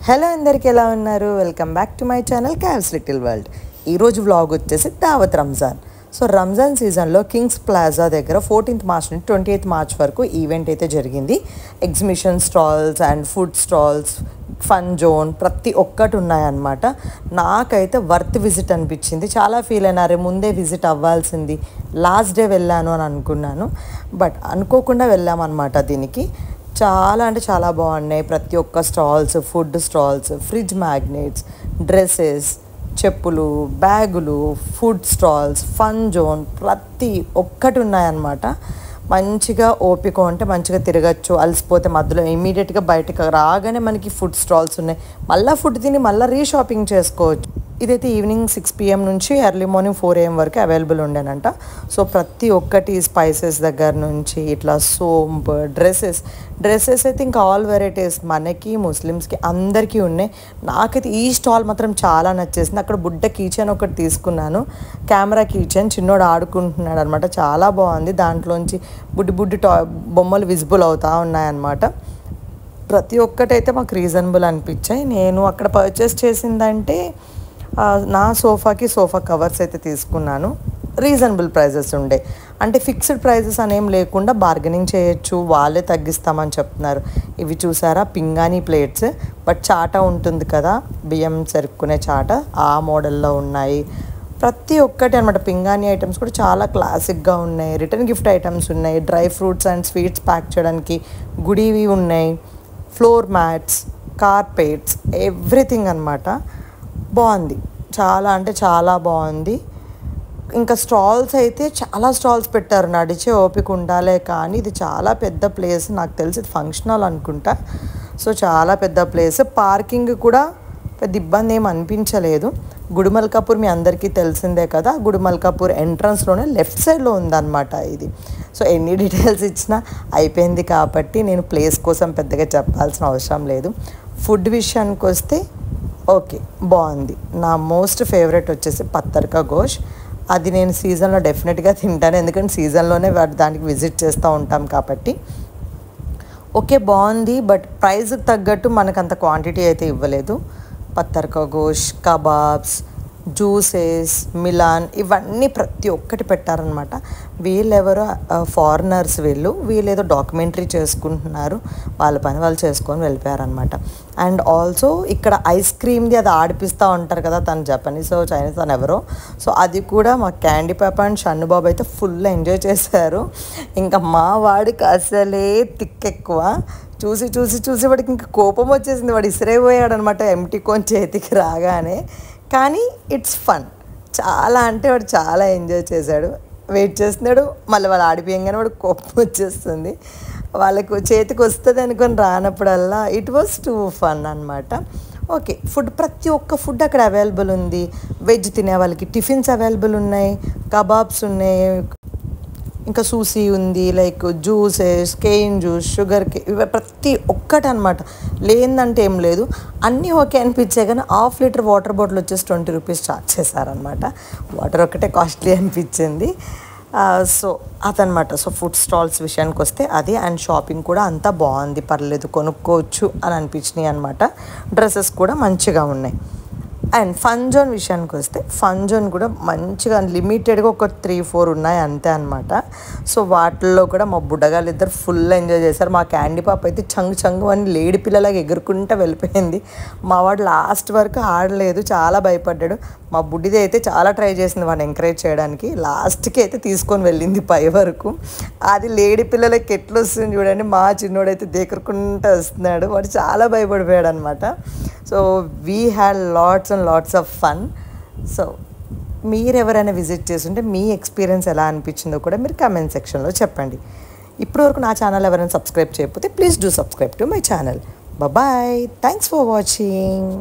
Hello అందరికీ ఎలా ఉన్నారు? Welcome back to my channel Kav's little world. ఈరోజు వ్లాగ్ వచ్చేసి దావత్ రంజాన్. సో రంజాన్ సీజన్లో కింగ్స్ ప్లాజా దగ్గర 14th మార్చ్ నుండి 28th మార్చ్ వరకు ఈవెంట్ అయితే జరిగింది. Exhibition stalls and food stalls, fun zone ప్రతి ఒక్కటి ఉన్నాయన్నమాట. నాకైతే వర్త్ విజిట్ అనిపించింది. చాలా ఫీల్ అయినా అరే ముందే విజిట్ అవ్వాల్సింది, లాస్ట్ డే వెళ్ళాను అని అనుకున్నాను. బట్ అనుకోకుండా వెళ్ళామన్నమాట దీనికి. చాలా అంటే చాలా బాగున్నాయి. ప్రతి ఒక్క stalls, food stalls, fridge magnets, dresses, చెప్పులు, బ్యాగులు, ఫుడ్ స్టాల్స్, ఫన్ జోన్ ప్రతి ఒక్కటి ఉన్నాయన్నమాట. మంచిగా ఓపిక ఉంటే మంచిగా తిరగచ్చు. అలసిపోతే మధ్యలో ఇమీడియట్గా బయటకు రాగానే మనకి ఫుడ్ స్టాల్స్ ఉన్నాయి. మళ్ళీ ఫుడ్ తిని మళ్ళీ రీషాపింగ్ చేసుకోవచ్చు. ఇదైతే ఈవినింగ్ 6 PM నుంచి ఎర్లీ మార్నింగ్ 4 AM వరకు అవైలబుల్ ఉండేనంట. సో ప్రతి ఒక్కటి స్పైసెస్ దగ్గర నుంచి ఇట్లా సోంప్, డ్రెస్సెస్ అయితే ఇంకా ఆల్ వెరైటీస్ మనకి ముస్లిమ్స్కి అందరికీ ఉన్నాయి. నాకైతే ఈ స్టాల్ మాత్రం చాలా నచ్చేసింది. అక్కడ బుడ్డ కీచెన్ ఒకటి తీసుకున్నాను, కెమెరా కీచెన్. చిన్నోడు ఆడుకుంటున్నాడు అనమాట. చాలా బాగుంది. దాంట్లోంచి బుడ్డి బొమ్మలు విజిబుల్ అవుతూ ఉన్నాయన్నమాట. ప్రతి ఒక్కటైతే మాకు రీజనబుల్ అనిపించాయి. నేను అక్కడ పర్చేస్ చేసిందంటే నా సోఫా కవర్స్ అయితే తీసుకున్నాను. రీజనబుల్ ప్రైజెస్ ఉండే, అంటే ఫిక్స్డ్ ప్రైజెస్ అనేం లేకుండా బార్గెనింగ్ చేయొచ్చు, వాళ్ళే తగ్గిస్తామని చెప్తున్నారు. ఇవి చూసారా, పింగాణీ ప్లేట్స్, బట్ చాట ఉంటుంది కదా, బియ్యం చెరుక్కునే చాట, ఆ మోడల్లో ఉన్నాయి. ప్రతి ఒక్కటి అనమాట. పింగాణీ ఐటమ్స్ కూడా చాలా క్లాసిక్గా ఉన్నాయి. రిటర్న్ గిఫ్ట్ ఐటమ్స్ ఉన్నాయి. Dry fruits and sweets pack చేయడానికి గుడివి ఉన్నాయి. ఫ్లోర్ మ్యాట్స్, కార్పెట్స్, ఎవ్రీథింగ్ అనమాట. బాగుంది, చాలా అంటే చాలా బాగుంది. ఇంకా స్టాల్స్ అయితే చాలా స్టాల్స్ పెట్టారు. నడిచే ఓపిక ఉండాలే, కానీ ఇది చాలా పెద్ద ప్లేస్. నాకు తెలిసి ఫంక్షన్ హాల్ అనుకుంటా. సో చాలా పెద్ద ప్లేస్. పార్కింగ్ కూడా పెద్ద ఇబ్బంది ఏమి అనిపించలేదు. గుడిమల్కాపూర్ మీ అందరికీ తెలిసిందే కదా, గుడిమల్కాపూర్ ఎంట్రన్స్లోనే లెఫ్ట్ సైడ్లో ఉందన్నమాట ఇది. సో ఎన్ని డీటెయిల్స్ ఇచ్చినా అయిపోయింది కాబట్టి నేను ప్లేస్ కోసం పెద్దగా చెప్పాల్సిన అవసరం లేదు. ఫుడ్ విషయానికి వస్తే ఓకే, బాగుంది. నా మోస్ట్ ఫేవరెట్ వచ్చేసి పత్తర్కా గోష్. అది నేను సీజన్లో డెఫినెట్గా తింటాను, ఎందుకంటే సీజన్లోనే దానికి విజిట్ చేస్తూ ఉంటాం కాబట్టి. ఓకే, బాగుంది. బట్ ప్రైస్కి తగ్గట్టు మనకు అంత క్వాంటిటీ అయితే ఇవ్వలేదు. పత్తర్కా గోష్, కబాబ్స్, జ్యూసెస్, మిలాన్, ఇవన్నీ ప్రతి ఒక్కటి పెట్టారనమాట. వీళ్ళెవరో ఫారినర్స్, వీళ్ళేదో డాక్యుమెంటరీ చేసుకుంటున్నారు. వాళ్ళ పని వాళ్ళు చేసుకొని వెళ్ళిపోయారనమాట. అండ్ ఆల్సో ఇక్కడ ఐస్ క్రీమ్ది అది ఆడిపిస్తూ ఉంటారు కదా, తను జపనీస్ చైనీస్ అని ఎవరో. సో అది కూడా మా క్యాండీ పాప అండ్ షన్నుబాబు అయితే ఫుల్ ఎంజాయ్ చేశారు. ఇంకా మా వాడికి అసలే తిక్కెక్కువ. చూసి వాడికి ఇంకా కోపం వచ్చేసింది. వాడు ఇసిరైపోయాడు అనమాట ఎంటీ కోన్ చేతికి రాగానే. కానీ ఇట్స్ ఫన్. చాలా అంటే వాడు చాలా ఎంజాయ్ చేశాడు. వెయిట్ చేస్తున్నాడు, మళ్ళీ వాళ్ళు ఆడిపోయంగానే వాడు కోపం వచ్చేస్తుంది. వాళ్ళకు చేతికి వస్తుంది అనుకొని రానప్పుడల్లా ఇట్ వాజ్ టూ ఫన్ అనమాట. ఓకే, ఫుడ్ ప్రతి ఒక్క ఫుడ్ అక్కడ అవైలబుల్ ఉంది. వెజ్ తినే వాళ్ళకి టిఫిన్స్ అవైలబుల్ ఉన్నాయి, కబాబ్స్ ఉన్నాయి, ఇంకా సూసీ ఉంది, like juices, cane juice, sugar ఇవి ప్రతి ఒక్కటి అనమాట. లేదంటే ఏం లేదు, అన్నీ ఓకే అనిపించాయి. కానీ 1/2 లీటర్ వాటర్ బాటిల్ వచ్చేసి 20 రూపీస్ ఛార్జ్ చేశారనమాట. వాటర్ ఒకటే కాస్ట్లీ అనిపించింది. సో అదనమాట. సో ఫుడ్ స్టాల్స్ విషయానికి వస్తే అది. అండ్ షాపింగ్ కూడా అంతా బాగుంది, పర్లేదు, కొనుక్కోవచ్చు అని అనిపించినాయి అనమాట. డ్రెస్సెస్ కూడా మంచిగా ఉన్నాయి. అండ్ ఫన్ జోన్ విషయానికి వస్తే ఫన్ జోన్ కూడా మంచిగా లిమిటెడ్గా ఒక 3-4 ఉన్నాయి అంతే అనమాట. సో వాటిల్లో కూడా మా బుడ్డగాళ్ళు ఇద్దరు ఫుల్ ఎంజాయ్ చేశారు. మా క్యాండీ పాప అయితే చంగు అని లేడి పిల్లలాగా ఎగురుకుంటూ వెళ్ళిపోయింది. మా వాడు లాస్ట్ వరకు ఆడలేదు, చాలా భయపడ్డాడు. మా బుడ్డిది అయితే చాలా ట్రై చేసింది వాడిని ఎంకరేజ్ చేయడానికి. లాస్ట్కి అయితే తీసుకొని వెళ్ళింది పై వరకు. అది లేడి పిల్లలకి ఎట్లా వస్తుంది చూడండి. మా చిన్నోడైతే దేకరుకుంటూ వస్తున్నాడు. వాడు చాలా భయపడిపోయాడు అనమాట. So we had lots of fun. So మీరు ఎవరైనా విజిట్ చేస్తుంటే మీ ఎక్స్పీరియన్స్ ఎలా అనిపించిందో కూడా మీరు కామెంట్ సెక్షన్లో చెప్పండి. ఇప్పటివరకు నా ఛానల్ ఎవరైనా సబ్స్క్రైబ్ చేయకపోతే please do subscribe to my channel. Bye, thanks for watching.